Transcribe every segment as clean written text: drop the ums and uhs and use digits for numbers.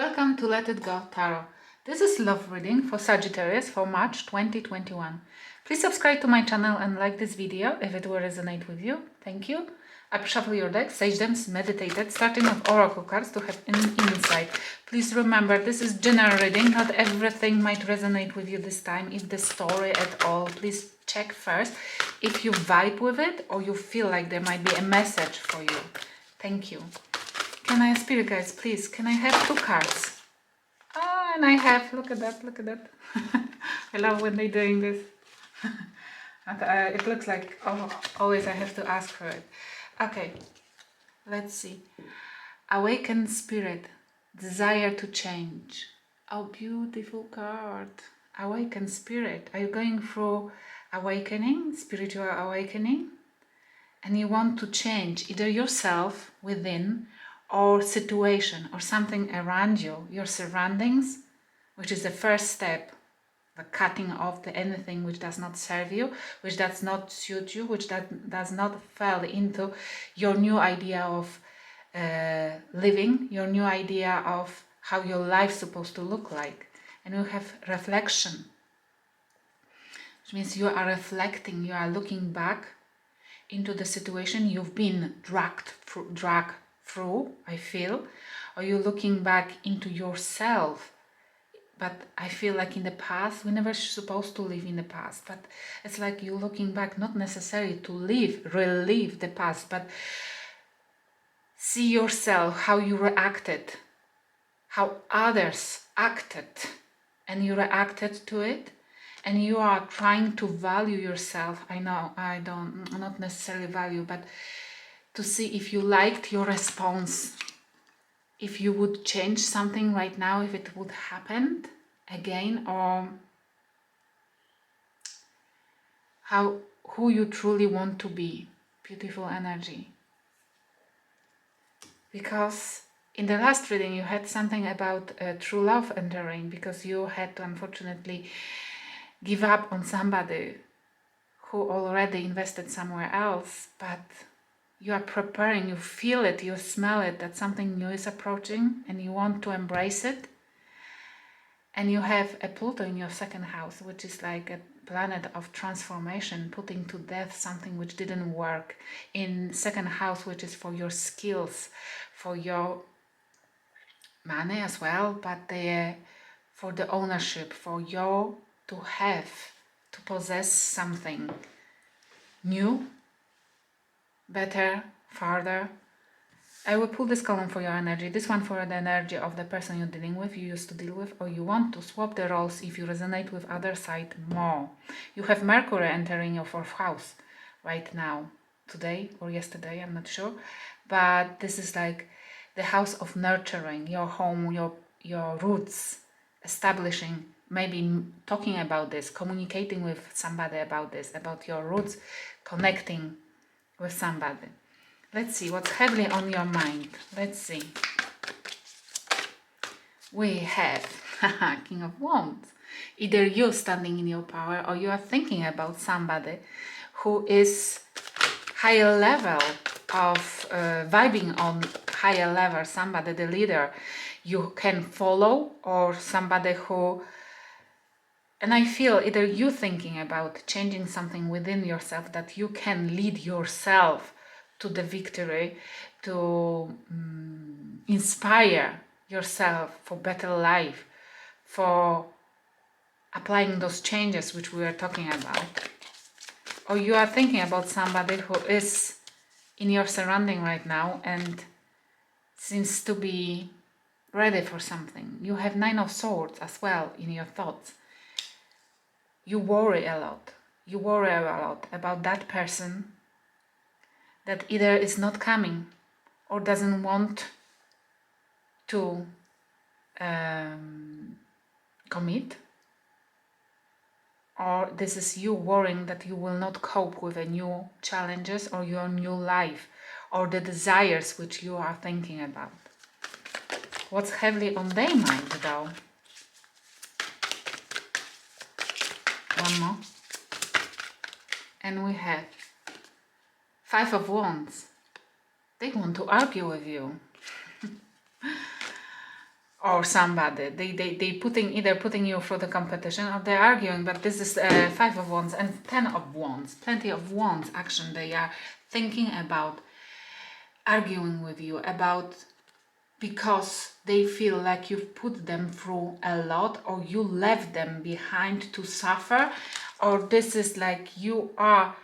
Welcome to Let It Go Tarot. This is love reading for Sagittarius for March 2021. Please subscribe to my channel and like this video if it will resonate with you. Thank you. I shuffle your deck, sage them, meditated, starting with oracle cards to have an insight. Please remember, this is general reading. Not everything might resonate with you this time. If the story at all, please check first if you vibe with it or you feel like there might be a message for you. Thank you. Can I, spirit guides, please, can I have 2 cards? Oh, and I have, look at that, look at that. I love when they're doing this. It looks like, oh, always I have to ask for it. Okay, let's see. Awakened spirit, desire to change. Oh, beautiful card. Awakened spirit. Are you going through awakening, spiritual awakening? And you want to change either yourself within or situation or something around you, your surroundings, which is the first step, the cutting off the anything which does not serve you, which does not suit you, which does not fall into your new idea of living, your new idea of how your life's supposed to look like. And you have reflection, which means you are reflecting, you are looking back into the situation you've been dragged through, I feel, or you're looking back into yourself. But I feel like in the past, we're never supposed to live in the past, but it's like you're looking back, not necessarily to relive the past, but see yourself, how you reacted, how others acted, and you reacted to it, and you are trying to value yourself. I know, not necessarily value, but to see if you liked your response, if you would change something right now, if it would happen again, or who you truly want to be. Beautiful energy. Because in the last reading you had something about true love entering, because you had to unfortunately give up on somebody who already invested somewhere else, but you are preparing, you feel it, you smell it, that something new is approaching and you want to embrace it. And you have a Pluto in your second house, which is like a planet of transformation, putting to death something which didn't work. In second house, which is for your skills, for your money as well, but for the ownership, for you to have, to possess something new, better, farther. I will pull this column for your energy, this one for the energy of the person you're dealing with, you used to deal with, or you want to swap the roles if you resonate with other side more. You have Mercury entering your 4th house right now, today or yesterday, I'm not sure, but this is like the house of nurturing, your home, your roots, establishing, maybe talking about this, communicating with somebody about this, about your roots, connecting with somebody. Let's see what's heavily on your mind. Let's see. We have King of Wands. Either you standing in your power or you are thinking about somebody who is higher level of vibing on higher level, somebody, the leader you can follow, or somebody who, and I feel either you thinking about changing something within yourself that you can lead yourself to the victory, to inspire yourself for better life, for applying those changes which we were talking about. Or you are thinking about somebody who is in your surrounding right now and seems to be ready for something. You have 9 of Swords as well in your thoughts. You worry a lot. You worry a lot about that person that either is not coming or doesn't want to commit, or this is you worrying that you will not cope with the new challenges or your new life or the desires which you are thinking about. What's heavily on their mind though? One more. And we have 5 of Wands. They want to argue with you. or somebody. They either putting you through the competition or they're arguing. But this is 5 of Wands and 10 of Wands. Plenty of Wands action. They are thinking about arguing with you about, because they feel like you've put them through a lot, or you left them behind to suffer, or this is like you are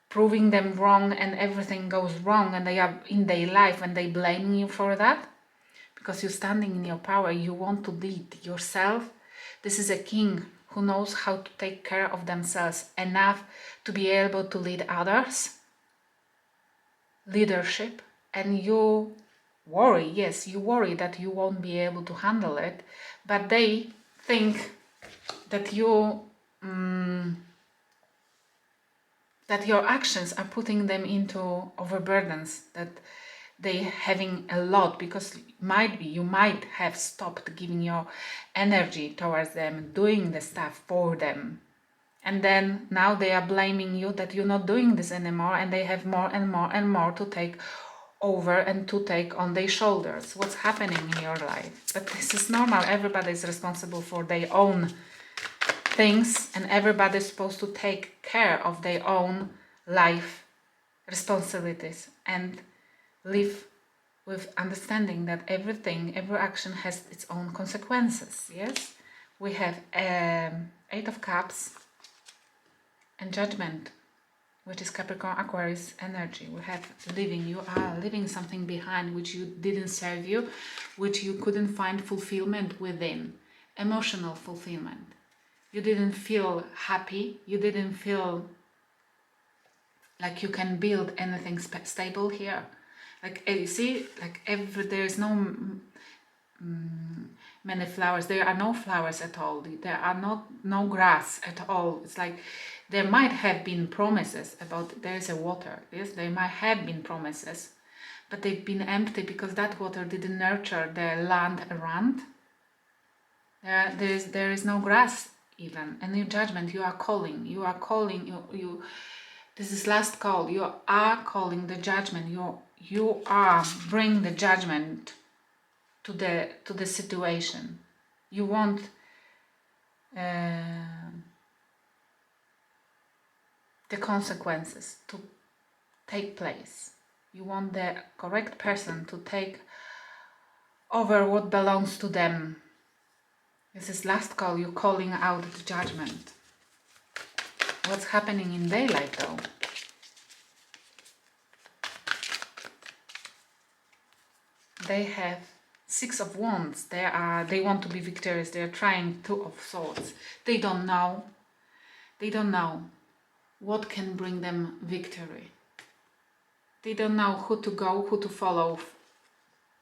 proving them wrong and everything goes wrong and they are in their life and they blame you for that. Because you're standing in your power, you want to lead yourself. This is a king who knows how to take care of themselves enough to be able to lead others. Leadership. And you worry, yes, you worry that you won't be able to handle it, but they think that that your actions are putting them into overburdens, that they having a lot, because you might have stopped giving your energy towards them, doing the stuff for them, and then now they are blaming you that you're not doing this anymore, and they have more and more and more to take over and to take on their shoulders. What's happening in your life? But this is normal. Everybody is responsible for their own things, and everybody's supposed to take care of their own life responsibilities and live with understanding that every action has its own consequences. Yes, we have 8 of Cups and Judgment, which is Capricorn Aquarius energy. We have you are leaving something behind which you didn't serve you, which you couldn't find fulfillment within, emotional fulfillment. You didn't feel happy, you didn't feel like you can build anything stable here. Like you see, like there is no many flowers. There are no flowers at all. There are no grass at all. It's like there might have been promises about there is a water. Yes, there might have been promises, but they've been empty because that water didn't nurture the land around. There is no grass even. And in Judgment, you are calling. This is last call. You are calling the judgment. You are bring the judgment to the situation. You want the consequences to take place. You want the correct person to take over what belongs to them. This is last call. You're calling out the judgment. What's happening in their life though? They have 6 of Wands. They want to be victorious. They are trying 2 of Swords. They don't know. They don't know what can bring them victory. They don't know who to go, who to follow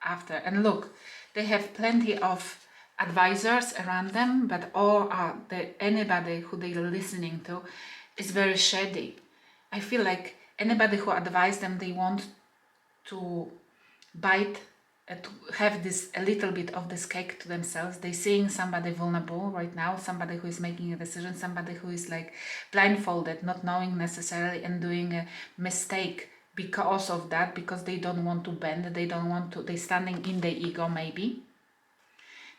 after. And look, they have plenty of advisors around them, but anybody who they're listening to is very shady. I feel like anybody who advised them, they want to bite, to have a little bit of this cake to themselves. They're seeing somebody vulnerable right now, somebody who is making a decision, somebody who is like blindfolded, not knowing necessarily, and doing a mistake because of that, because they don't want to bend, they're standing in their ego maybe.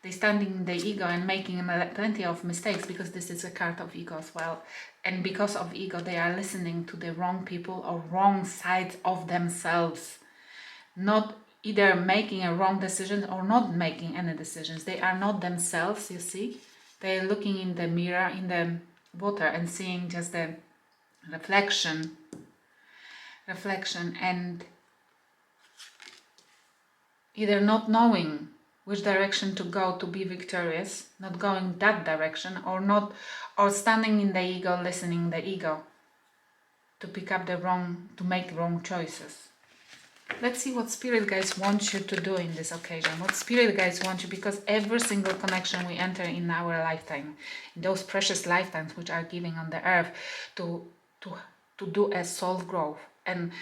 They're standing in their ego and making plenty of mistakes, because this is a card of ego as well. And because of ego, they are listening to the wrong people or wrong sides of themselves. Not either making a wrong decision or not making any decisions. They are not themselves, you see. They're looking in the mirror, in the water, and seeing just the reflection, and either not knowing which direction to go to be victorious, not going that direction, or standing in the ego, listening the ego to pick up to make wrong choices. Let's see what Spirit Guides want you to do in this occasion. What Spirit Guides want you, because every single connection we enter in our lifetime, in those precious lifetimes which are given on the earth, to do a soul growth. And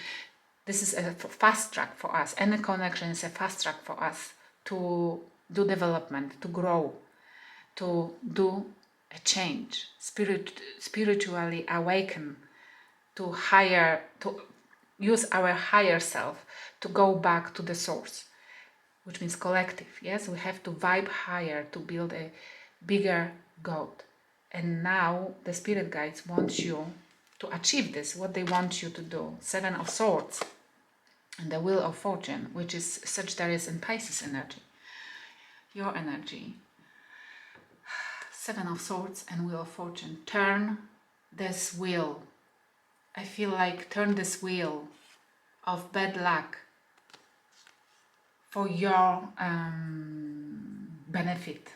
this is a fast track for us. Any connection is a fast track for us to do development, to grow, to do a change, spiritually awaken, to use our higher self, to go back to the source. which means collective. Yes, we have to vibe higher to build a bigger God. And now the spirit guides want you to achieve this, what they want you to do. 7 of Swords and the Wheel of Fortune, which is Sagittarius and Pisces energy. Your energy. 7 of Swords and Wheel of Fortune. Turn this wheel. I feel like turn this wheel of bad luck for your benefit.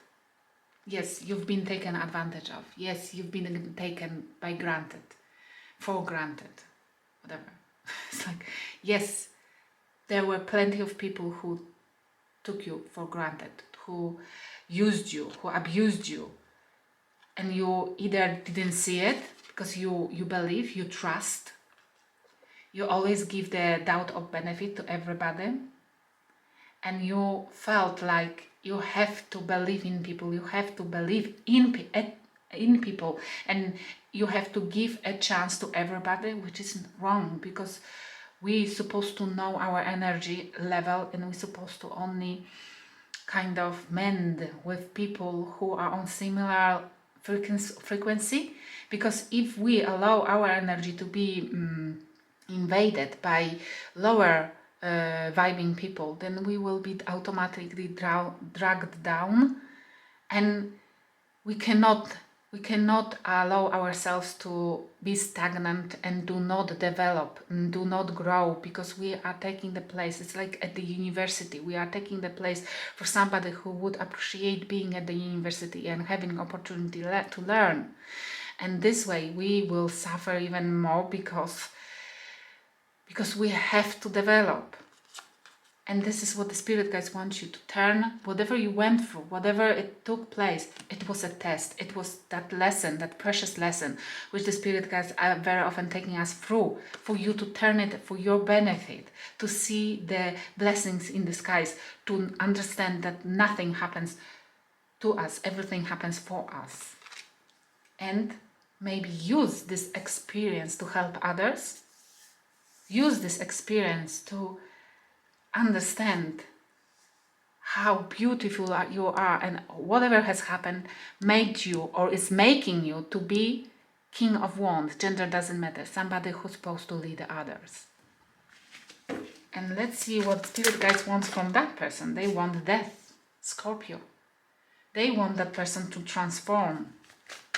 Yes, you've been taken advantage of. Yes, you've been taken by granted, for granted, whatever. It's like, yes, there were plenty of people who took you for granted, who used you, who abused you, and you either didn't see it because you believe, you trust, you always give the doubt of benefit to everybody, and you felt like you have to believe in people, you have to believe in people, and you have to give a chance to everybody, which is wrong, because we're supposed to know our energy level, and we're supposed to only kind of mend with people who are on similar frequency, because if we allow our energy to be invaded by lower vibing people, then we will be automatically dragged down, and we cannot allow ourselves to be stagnant and do not develop and do not grow, because we are taking the place. It's like at the university, we are taking the place for somebody who would appreciate being at the university and having opportunity to learn. And this way we will suffer even more, because we have to develop. And this is what the spirit guides want you to turn. Whatever you went through, whatever it took place, it was a test. It was that lesson, that precious lesson, which the spirit guides are very often taking us through, for you to turn it for your benefit, to see the blessings in the skies, to understand that nothing happens to us, everything happens for us. And maybe use this experience to help others. Use this experience to understand how beautiful you are, and whatever has happened made you, or is making you, to be King of Wands. Gender doesn't matter. Somebody who's supposed to lead others. And let's see what spirit guides want from that person. They want death. Scorpio. They want that person to transform,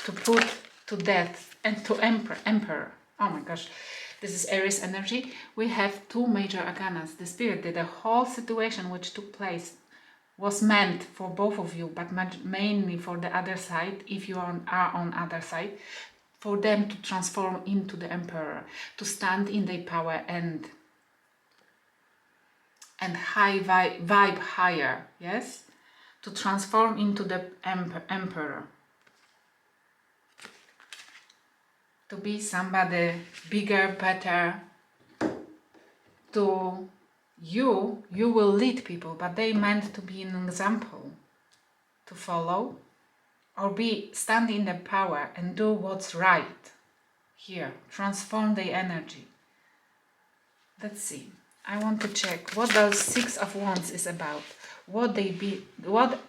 to put to death, and to emperor. Oh my gosh. This is Aries energy. We have 2 major arcanas. The spirit that the whole situation which took place was meant for both of you, but mainly for the other side, if you are on other side, for them to transform into the emperor, to stand in their power and high vibe higher, yes? To transform into the emperor. To be somebody bigger, better. To you will lead people, but they meant to be an example to follow, or stand in the power and do what's right. Here, transform the energy. Let's see. I want to check what those 6 of Wands is about. What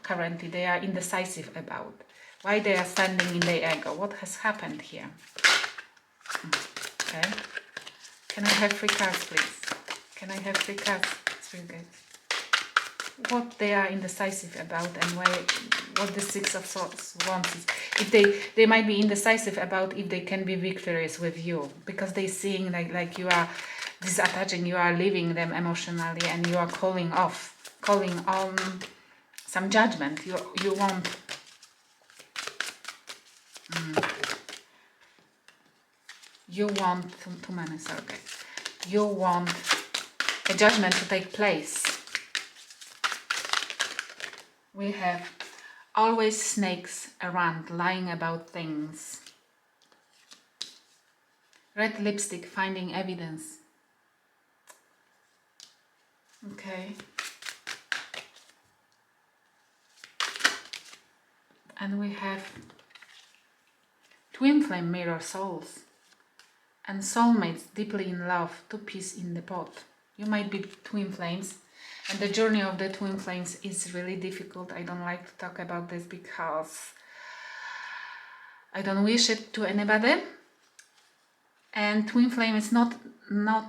currently they are indecisive about. Why they are standing in their ego. What has happened here? Okay. Can I have 3 cards, please? Can I have 3 cards? It's really good. What they are indecisive about, and what the 6 of Swords wants is, if they might be indecisive about if they can be victorious with you, because they seeing like you are disattaching, you are leaving them emotionally, and you are calling on some judgment. You want you want too many, sorry guys. You want a judgment to take place. We have always snakes around, lying about things. Red lipstick, finding evidence. Okay. And we have twin flame mirror souls. And soulmates deeply in love, 2 peas in the pot. You might be twin flames, And the journey of the twin flames is really difficult. I don't like to talk about this because I don't wish it to anybody. And twin flame is not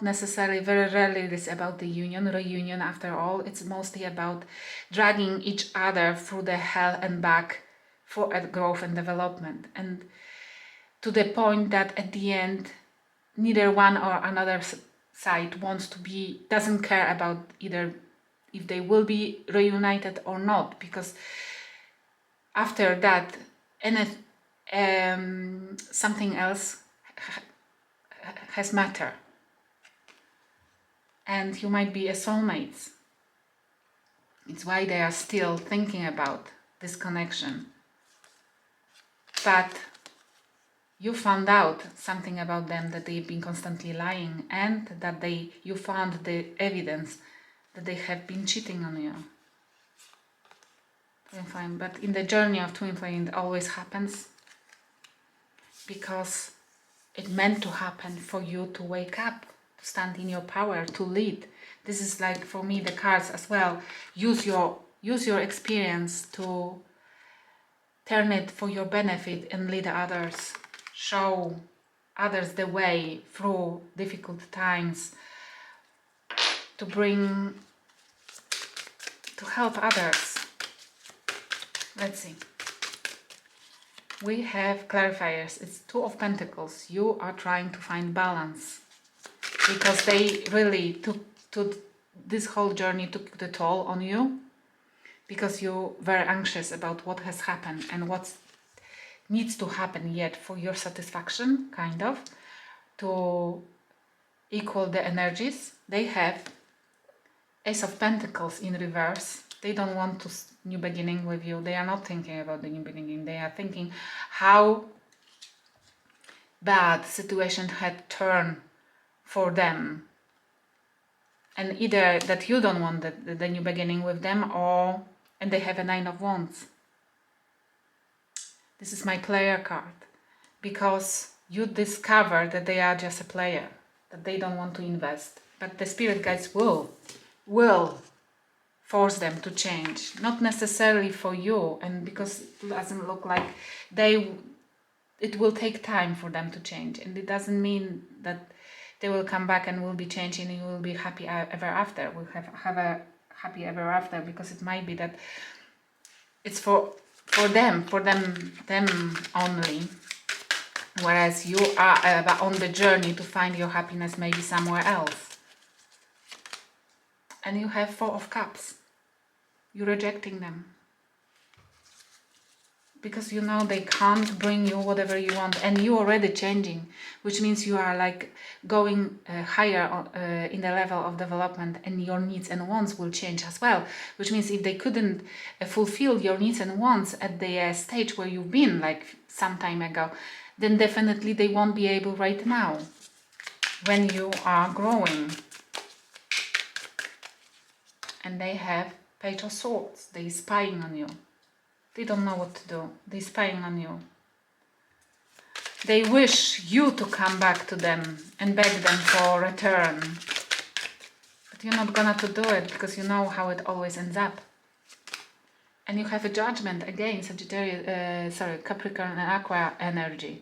necessarily, very rarely it is about the reunion after all. It's mostly about dragging each other through the hell and back for growth and development. And to the point that at the end, neither one or another side doesn't care about either if they will be reunited or not, because after that, something else has matter. And you might be a soulmate. It's why they are still thinking about this connection. But you found out something about them, that they've been constantly lying, and that you found the evidence that they have been cheating on you. Twin flame. But in the journey of twin flame, it always happens because it meant to happen for you to wake up, to stand in your power, to lead. This is like, for me, the cards as well. Use your experience to turn it for your benefit and lead others. Show others the way through difficult times, to help others. Let's see. We have clarifiers. It's Two of Pentacles. You are trying to find balance because they really this whole journey took the toll on you, because you're very anxious about what has happened and what needs to happen yet for your satisfaction, kind of, to equal the energies. They have Ace of Pentacles in reverse. They don't want to new beginning with you. They are not thinking about the new beginning. They are thinking how bad situation had turned for them. And either that you don't want the new beginning with them, and they have a Nine of Wands. This is my player card, because you discover that they are just a player, that they don't want to invest. But the spirit guides will force them to change, not necessarily for you, and because it doesn't look like it will take time for them to change, and it doesn't mean that they will come back and will be changing and you will be happy ever after. We'll have a happy ever after, because it might be that it's for them only, whereas you are on the journey to find your happiness maybe somewhere else. And you have Four of Cups. You're rejecting them because you know they can't bring you whatever you want, and you're already changing, which means you are like going higher in the level of development, and your needs and wants will change as well, which means if they couldn't fulfill your needs and wants at the stage where you've been like some time ago, then definitely they won't be able right now when you are growing. And they have Page of Swords. They're spying on you. They don't know what to do. They're spying on you. They wish you to come back to them and beg them for return. But you're not gonna to do it, because you know how it always ends up. And you have a Judgment again, Sagittarius, Capricorn and Aqua energy.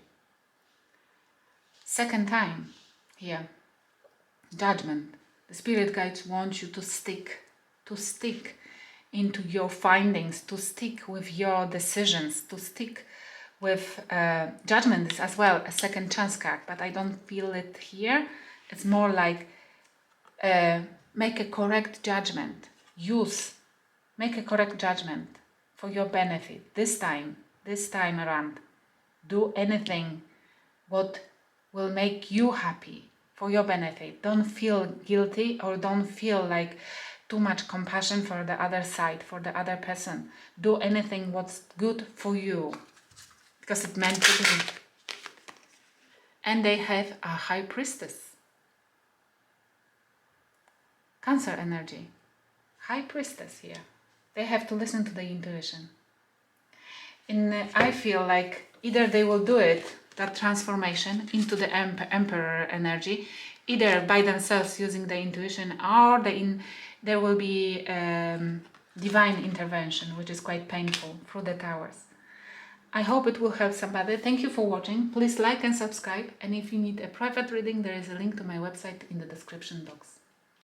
Second time here. Judgment. The spirit guides want you to stick into your findings, to stick with your decisions, to stick with Judgment is as well a second chance card, but I don't feel it here. It's more like make a correct judgment. Make a correct judgment for your benefit. This time around, do anything what will make you happy for your benefit. Don't feel guilty, or don't feel like too much compassion for the other side, for the other person. Do anything what's good for you, because it's meant to be. And they have a High Priestess. Cancer energy. High Priestess here. They have to listen to the intuition. I feel like either they will do it, that transformation into the Emperor energy, either by themselves using the intuition, or there will be divine intervention, which is quite painful through the towers. I hope it will help somebody. Thank you for watching. Please like and subscribe. And if you need a private reading, there is a link to my website in the description box.